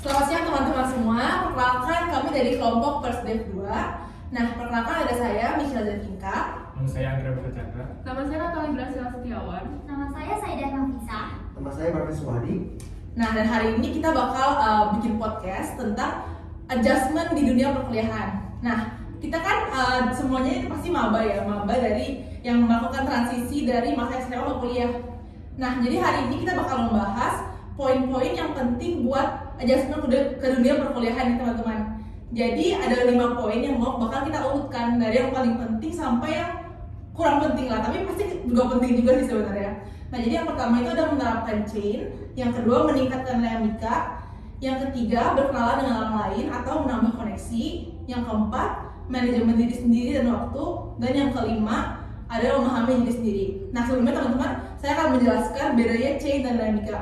Selamat siang teman-teman semua. Perkenalkan kami dari kelompok First Dev 2. Nah, perkenalkan ada saya Michelle Zevinka. Nama saya Andrea Bercandra. Nama saya Natalie Brasila Setiawan. Nama saya Saidah Nafisa. Nama saya Marvin Suhadi. Nah, dan hari ini kita bakal bikin podcast tentang adjustment di dunia perkuliahan. Nah, kita kan semuanya ini pasti maba ya, maba dari yang melakukan transisi dari masa SMA ke kuliah. Nah, jadi hari ini kita bakal membahas poin-poin yang penting buat adjustment ke dunia perkuliahan nih teman-teman. Jadi ada 5 poin yang bakal kita urutkan dari yang paling penting sampai yang kurang penting lah, tapi pasti juga penting juga sih sebenarnya. Nah, jadi yang pertama itu ada menerapkan chain, yang kedua meningkatkan dinamika, yang ketiga berkenalan dengan orang lain atau menambah koneksi, yang keempat manajemen diri sendiri dan waktu, dan yang kelima ada memahami diri sendiri. Nah, sebelumnya teman-teman, saya akan menjelaskan bedanya chain dan dinamika.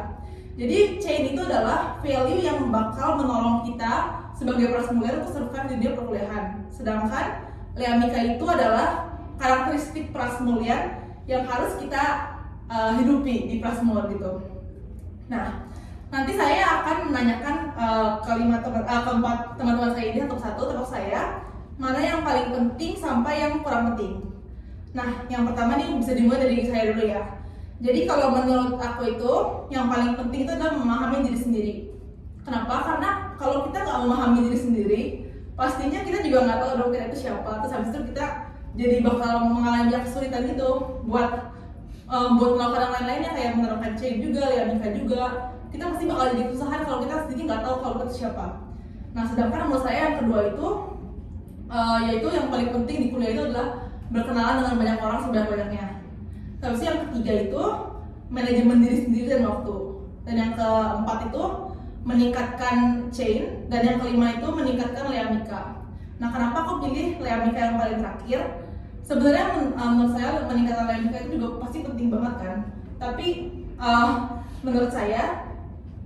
Jadi chain itu adalah value yang bakal menolong kita sebagai prasemulia untuk survive di dunia perkuliahan. Sedangkan dinamika itu adalah karakteristik prasemulia yang harus kita hidupi di prasemulia gitu. Nah, nanti saya akan menanyakan keempat teman-teman saya ini satu-satu terus saya mana yang paling penting sampai yang kurang penting. Nah, yang pertama nih bisa dimulai dari saya dulu ya. Jadi kalau menurut aku itu yang paling penting itu adalah memahami diri sendiri. Kenapa? Karena kalau kita nggak memahami diri sendiri, pastinya kita juga nggak tahu dong kita itu siapa. Terus habis itu kita jadi bakal mengalami kesulitan gitu buat melakukan yang lain-lainnya kayak menerapkan chain juga, dinamika juga. Kita pasti bakal jadi kesusahan kalau kita sendiri nggak tahu kalau kita itu siapa. Nah, sedangkan menurut saya yang kedua itu yaitu yang paling penting di kuliah itu adalah berkenalan dengan banyak orang sebanyak-banyaknya. Terus yang ketiga itu manajemen diri sendiri dan waktu. Dan yang keempat itu meningkatkan chain, dan yang kelima itu meningkatkan dinamika. Nah, kenapa aku pilih dinamika yang paling terakhir? Sebenarnya menurut saya meningkatkan dinamika itu juga pasti penting banget kan. Tapi menurut saya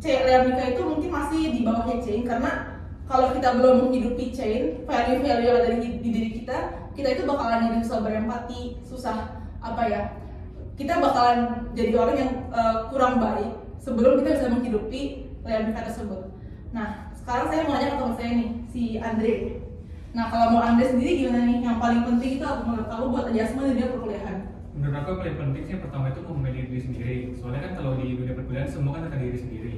dinamika itu mungkin masih di bawahnya chain, karena kalau kita belum menghidupi chain, value-value yang ada di diri kita itu bakalan jadi susah berempati, susah kita bakalan jadi orang yang kurang baik sebelum kita bisa menghidupi dinamika tersebut. Nah, sekarang saya mau nanya ke teman saya nih, si Andre. Nah, kalau mau Andre sendiri gimana nih? Yang paling penting itu menurut kamu buat adjustment di dunia perkuliahan? Menurut aku yang paling penting sih pertama itu memahami diri sendiri. Soalnya kan kalau di dunia perkuliahan semua kan tentang diri sendiri.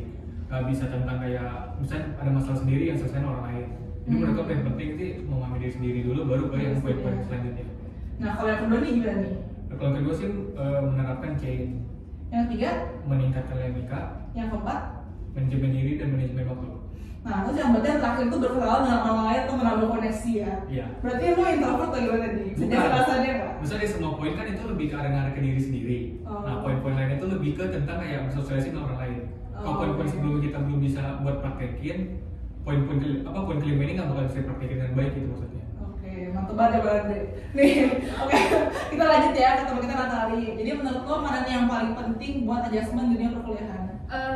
Gak bisa tentang kayak misalnya ada masalah sendiri yang selesaiin orang lain. Jadi menurut aku yang paling penting sih memahami diri sendiri dulu, baru ke yang poin-poin selanjutnya. Nah, kalau yang kedua nih gimana nih? Kalau kedua sih menerapkan chain. Yang ketiga? Meningkatkan dinamika. Yang keempat? Manajemen diri dan manajemen waktu. Nah, terus yang berarti yang terakhir itu berkenalan dengan orang lain atau menambah koneksi ya? Iya. Berarti lo introvert atau gimana nih? Bisa Bukan. alasannya nggak? Misalnya di semua poin kan itu lebih ke arah ke diri sendiri. Nah, poin-poin lainnya itu lebih ke tentang kayak bersosialisasi dengan orang lain. Kalau poin-poin sebelum kita belum bisa buat praktekin, poin kelima ini nggak bakal bisa praktekin dengan baik gitu maksudnya. Oke, mantap banget ya Bang Andre. Nih, oke, kita lanjut ya ke teman kita Natalie. Jadi menurut lo mana nih yang paling penting buat adjustment dunia perkuliahan?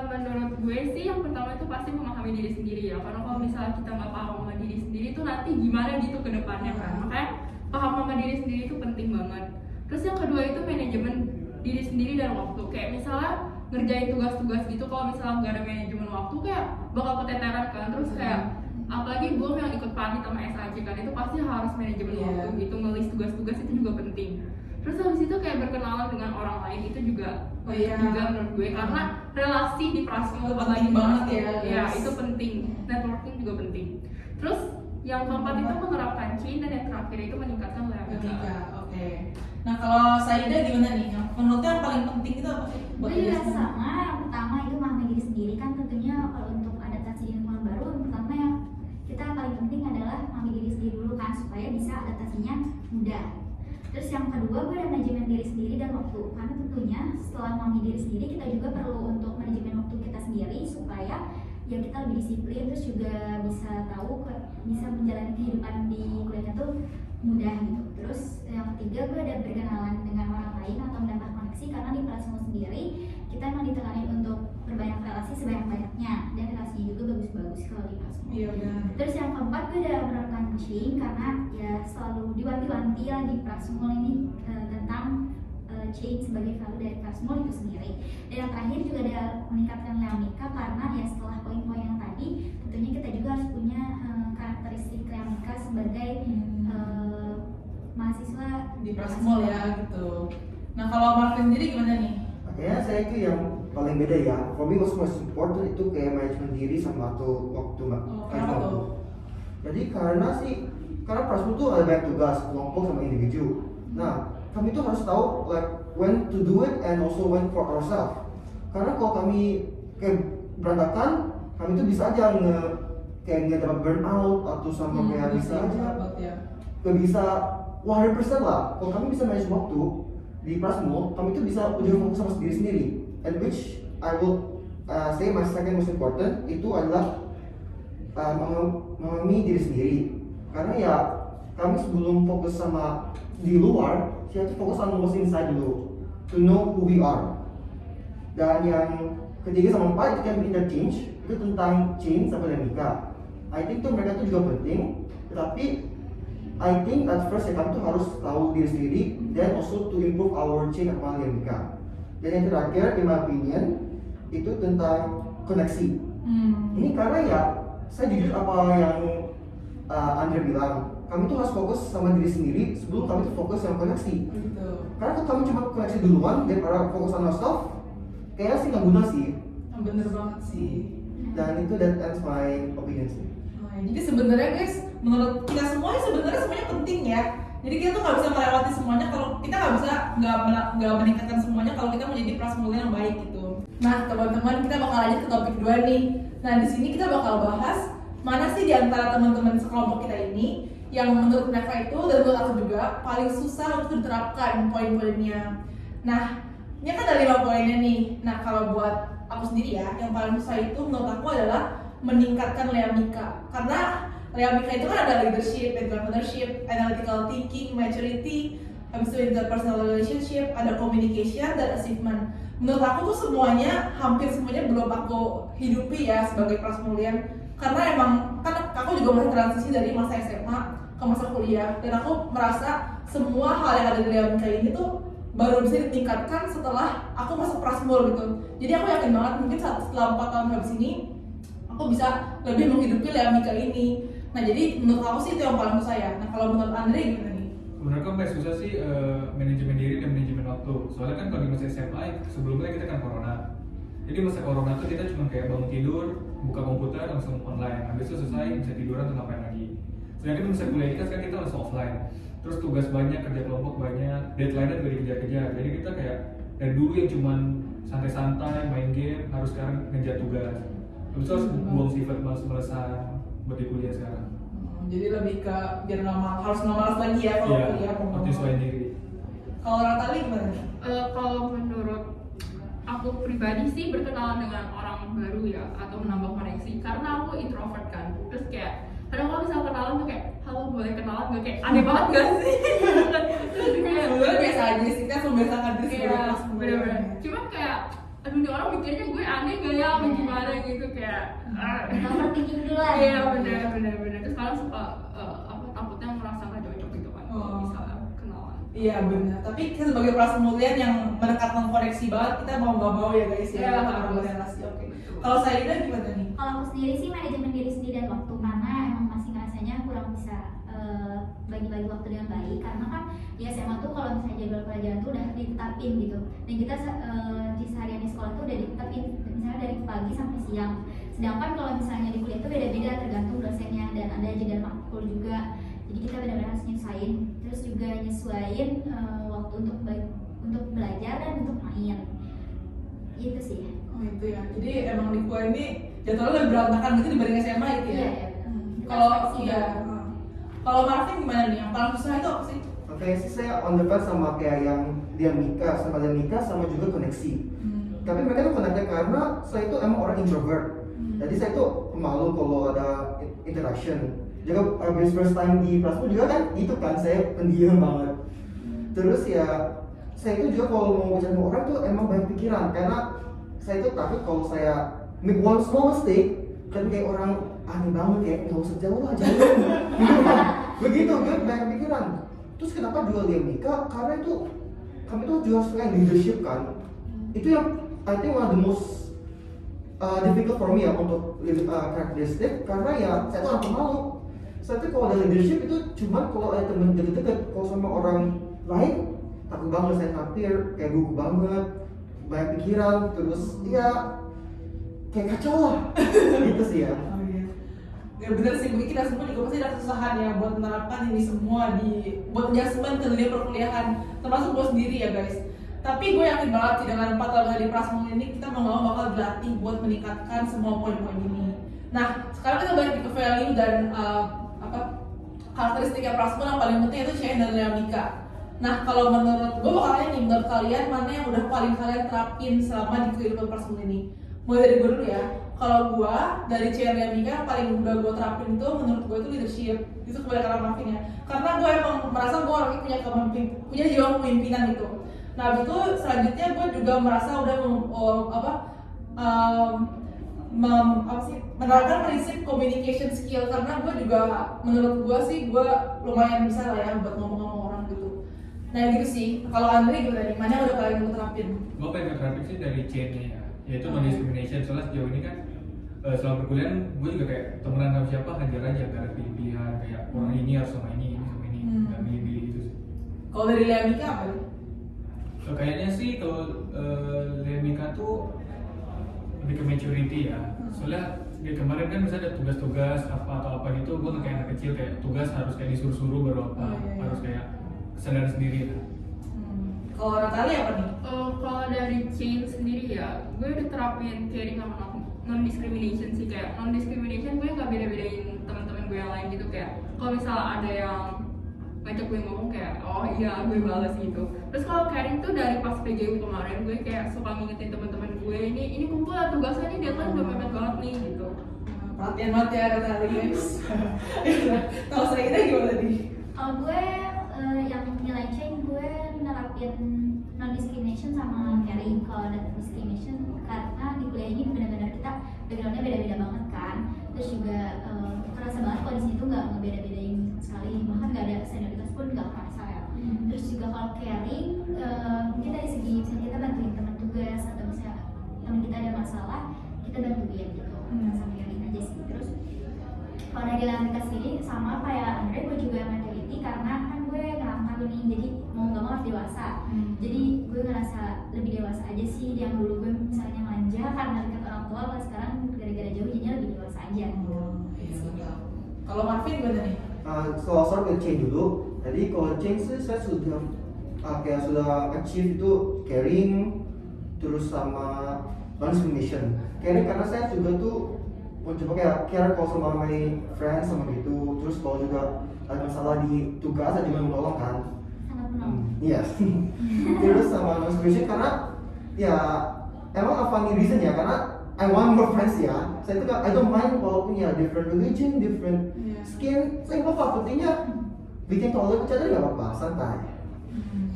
Menurut gue sih yang pertama itu pasti memahami diri sendiri ya. Karena kalau misalnya kita nggak paham sama diri sendiri itu nanti gimana gitu ke depannya kan. Makanya paham sama diri sendiri itu penting banget. Terus yang kedua itu manajemen diri sendiri dan waktu. Kayak misalnya ngerjain tugas-tugas gitu, kalau misalnya nggak ada manajemen waktu kayak bakal keteteran kan. Terus kayak apalagi gue yang ikut panit sama SAC kan, itu pasti harus manajemen waktu gitu, ngelis tugas-tugas itu juga penting. Terus habis itu kayak berkenalan dengan orang lain itu juga juga menurut gue, karena relasi di prasmul penting banget ya itu penting, networking juga penting. Terus yang keempat itu menerapkan chain, dan yang terakhir itu meningkatkan dinamika. Oke. Nah, kalau Saida gimana nih? Yang menurutnya yang paling penting itu apa sih? Buat Jadi adjustment? sama, yang pertama itu memahami diri sendiri kan tentunya kalau untuk adaptasi di lingkungan baru, yang pertama yang kita paling penting adalah memahami diri sendiri dulu kan supaya bisa adaptasinya mudah. Terus yang kedua gue ada manajemen diri sendiri dan waktu, karena tentunya setelah memahami diri sendiri kita juga perlu untuk manajemen waktu kita sendiri supaya ya kita lebih disiplin, terus juga bisa tahu bisa menjalani kehidupan di kuliahnya tuh mudah gitu. Terus yang ketiga gue ada berkenalan dengan orang lain atau menambah koneksi, karena di Prasmul sendiri kita memang ditekanin untuk berbanyak relasi sebanyak-banyaknya, dan relasinya juga bagus-bagus kalau di Prasmul. Iya benar. Terus yang keempat gue udah menerapkan chain, karena ya selalu diwanti-wanti lah di Prasmul ini tentang chain sebagai value dari Prasmul itu sendiri. Dan yang terakhir juga ada meningkatkan dinamika, karena ya setelah poin-poin yang tadi tentunya Prasmul ya gitu. Nah kalau Marvin sendiri gimana nih? Makanya saya itu yang paling beda ya. For me what's most important itu kayak manajemen diri sama waktu mbak. Kenapa tuh? Jadi karena Prasmul tuh ada banyak tugas, kelompok sama individu. Nah kami tuh harus tahu like when to do it and also when for ourselves. Karena kalau kami kayak berantakan, kami tuh bisa aja kayak dapat burnout atau sama kayak bisa aja nggak bisa 100% lah. Kalau kami bisa manage waktu di Prasmul, kami tuh bisa udah fokus sama diri sendiri. And which I will say my second most important itu adalah memahami diri sendiri. Karena ya kami sebelum fokus sama di luar, kita tuh fokus sama what's inside dulu, to know who we are. Dan yang ketiga sama empat itu yang interchange, itu tentang change sama dinamika. I think tuh mereka tuh juga penting, tetapi I think at first ya kami tuh harus tahu diri sendiri, dan also to improve our change sama dinamika. Dan yang terakhir, in my opinion, itu tentang koneksi. Ini karena ya saya jujur apa yang Andre bilang, kami tuh harus fokus sama diri sendiri sebelum kami tuh fokus sama koneksi. Gitu. Karena kalau kami cuma koneksi duluan daripada fokus sama stuff, kayaknya sih nggak guna sih. Bener banget sih. Dan itu that ends my opinion sih. Oh, ya. Jadi sebenarnya guys, menurut kita semua sebenarnya semuanya penting ya. Jadi kita tuh nggak bisa melewati semuanya kalau kita nggak meningkatkan semuanya kalau kita menjadi prasmula yang baik gitu. Nah teman-teman, kita bakal lanjut ke topik 2 nih. Nah di sini kita bakal bahas mana sih di antara teman-teman sekelompok kita ini yang menurut mereka itu dan menurut aku juga paling susah untuk diterapkan poin-poinnya. Nah ini kan ada 5 poinnya nih. Nah kalau buat aku sendiri ya, yang paling susah itu menurut aku adalah meningkatkan leamika. Karena leamika itu kan ada leadership, entrepreneurship, analytical thinking, maturity, habis itu interpersonal relationship, ada communication dan achievement. Menurut aku tuh semuanya, hampir semuanya belum aku hidupi ya sebagai prasmulian. Karena emang kan aku juga masih transisi dari masa SMA ke masa kuliah, dan aku merasa semua hal yang ada di leamika ini tuh baru bisa ditingkatkan setelah aku masuk prasmul gitu. Jadi aku yakin banget mungkin setelah 4 tahun habis ini aku bisa lebih menghidupi leamika ini. Nah jadi menurut aku sih itu yang paling susah ya. Nah kalau menurut Andre gimana nih? Menurut aku paling susah sih manajemen diri dan manajemen waktu. Soalnya kan kalau di masa SMA sebelumnya kita kan corona. Jadi masa corona tuh kita cuma kayak bangun tidur, buka komputer langsung online. Habis itu selesai bisa tiduran atau ngapain lagi. Sedangkan di masa kuliah kita sekarang kita langsung offline. Terus tugas banyak, kerja kelompok banyak, deadline-nya juga dikejar-kejar. Jadi kita kayak dari dulu yang cuma santai-santai main game, harus sekarang ngejar tugas. Terus harus buang sifat males-malesan buat di kuliah sekarang. Jadi lebih ke biar harus nggak malas lagi ya kalau kuliah. Harus sesuai diri. Kalau Ratali gimana nih? Kalau menurut aku pribadi sih berkenalan dengan orang baru ya, atau menambah koneksi, karena aku introvert kan. Terus kayak kadang kalau misal kenalan tuh kayak halo boleh kenalan gak, kayak aneh banget gak sih? Terus kayak Sebenarnya biasa aja sih, kita membiasakan diri sebagai kayak prasmula. bener-bener cuman kayak aduh nih orang mikirnya gue aneh gak ya apa gimana gitu kayak Overthinking dulu lah. iya bener terus kalian suka takutnya merasa gak cocok gitu kan kalau Oh. misalnya kenalan. Iya benar. Tapi kita sebagai prasmulian yang mendekatkan koneksi banget, kita mau nggak mau ya guys ya, Iya, kita harus. berrelasi. Oke. Kalau saya gimana nih? Kalau aku sendiri sih manajemen diri sendiri dan waktu, karena emang masih ngerasanya kurang bisa bagi-bagi waktu dengan baik, karena kan di SMA tuh kalau misalnya jadwal pelajaran tuh udah ditetapin gitu, dan kita di seharian di sekolah tuh udah ditetapin misalnya dari pagi sampai siang. Sedangkan kalau misalnya di kuliah tuh beda-beda tergantung dosennya, dan ada jeda makul juga. Jadi kita benar-benar harus nyesuaiin, terus juga nyesuaiin waktu untuk belajar dan untuk main. Itu sih. Oh itu ya. Jadi emang di kuliah ini jadwalnya lebih berantakan gitu dibanding SMA itu ya. Iya, iya. Kalau Fleksibel. iya. Kalau Marvin gimana nih? Yang paling susah itu apa sih? Oke sih saya on the fence sama kayak yang dinamika sama juga koneksi. Tapi mereka tuh koneknya karena saya itu emang orang introvert. Jadi saya tuh pemalu kalau ada interaction. Juga habis first time di Prasmul juga kan itu kan saya pendiam banget. Terus ya saya itu juga kalau mau bicara sama orang tuh emang banyak pikiran, karena saya itu takut kalau saya make one small mistake kan kayak orang aneh banget kayak nggak usah jauh lah begitu gue banyak pikiran. Terus kenapa juga dinamika? Karena itu kami tuh juga suka leadership kan. Itu yang I think one of the most difficult for me ya untuk karakteristik, karena ya saya tuh orang pemalu. Saya tuh kalau ada leadership itu cuma kalau ada temen deket-deket. Kalau sama orang lain takut banget saya hampir kayak gugup banget, banyak pikiran, terus ya kayak kacau lah. Gitu sih ya. Oh iya. Ya bener sih, mungkin kita semua juga pasti ada kesusahan ya buat menerapkan ini semua buat adjustment ke dunia perkuliahan, termasuk gue sendiri ya guys. Tapi gue yakin banget sih dengan 4 tahun dari Prasmul ini kita mau bakal dilatih buat meningkatkan semua poin-poin ini. Nah, sekarang kita balik ke value dan karakteristiknya Prasmul yang paling penting itu Shane dan Mika. Nah, kalau menurut gue bakal nanya nih, menurut kalian mana yang udah paling kalian terapin selama di kehidupan Prasmul ini? Mulai dari gue dulu ya. Kalau gue dari Shane dan Mika yang paling udah gue terapin itu menurut gue itu leadership. Itu kebanyakan Marvin ya. Karena gue emang merasa gue orangnya punya jiwa kepemimpinan gitu. Nah, habis itu selanjutnya gue juga merasa udah menerapkan prinsip communication skill, karena gue juga menurut gue sih gue lumayan bisa lah ya buat ngomong sama orang gitu. Nah gitu sih. Kalau Andre gimana nih? Mana yang udah paling gue terapin? Gue pengen terapin sih dari chain-nya ya, yaitu non discrimination. Soalnya sejauh ini kan selama perkuliahan gue juga kayak temenan sama siapa hajar aja, gak ada pilihan kayak orang ini harus sama ini sama ini, gak milih-milih gitu sih. Kalau dari Mika apa nih? Kayaknya sih kalau Mika tuh lebih ke maturity ya. Soalnya di kemarin kan misalnya ada tugas-tugas atau apa gitu, gue kayak anak kecil kayak tugas harus kayak disuruh-suruh baru apa, harus kayak kesadaran sendiri lah. Kalau Natali apa nih? Kalau dari chain sendiri ya, gue udah terapin caring sama non discrimination sih. Kayak non discrimination gue nggak beda-bedain teman-teman gue yang lain gitu. Kayak kalau misalnya ada yang ngajak gue ngomong kayak oh iya gue balas gitu. Terus kalau caring tuh dari pas PGU kemarin gue kayak suka ngingetin teman-teman gue ini kumpul lah tugasnya, ini deadline udah mepet banget nih gitu. Perhatian banget ya Natali guys. Kalau saya kira gimana nih? Kalau gue yang nilai chain gue nerapin non discrimination sama caring. Kalau ada discrimination karena di kuliah ini benar-benar kita backgroundnya beda-beda banget kan. Terus juga kerasa banget kalau di sini tuh nggak ngebeda-bedain sekali, bahkan nggak ada senioritas pun nggak kerasa ya. Terus juga kalau caring mungkin dari segi misalnya kita bantuin teman tugas atau misalnya teman kita ada masalah kita bantuin gitu, sama caring aja sih. Terus kalau dari Lantika sendiri sama kayak Andre, gue juga maturity karena kan gue ngerantau nih, jadi mau nggak mau harus dewasa. Jadi gue ngerasa lebih dewasa aja sih. Yang dulu gue misalnya manja karena dekat orang tua, kalau sekarang gara-gara jauh jadinya lebih dewasa aja gitu. Kalau Marvin gimana nih? Kalau start with chain dulu. Jadi kalau chain sih saya sudah kayak sudah achieve itu caring, terus sama non discrimination. Caring karena saya juga tuh coba kayak care kalau sama my friends sama gitu. Terus kalau juga ada masalah di tugas saya juga menolong kan. Sangat menolong. Iya. Terus sama non discrimination karena ya emang a funny reason ya, karena I want more friends ya. Saya itu I don't mind walaupun ya different religion, different skin. Saya nggak apa-apa, pentingnya bikin tolerant each other nggak apa-apa, santai.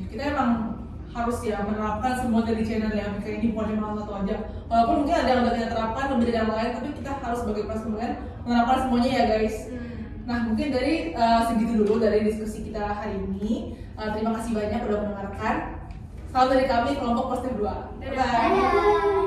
Kita emang harus ya menerapkan semua dari channel yang kayak ini, bukan cuma satu aja. Walaupun mungkin ada yang udah kita terapkan lebih dari yang lain, tapi kita harus sebagai Prasmul menerapkan semuanya ya guys. Nah mungkin dari segitu dulu dari diskusi kita hari ini. Terima kasih banyak udah mendengarkan. Salam dari kami kelompok Poster 2. Dadah. Bye. Dadah.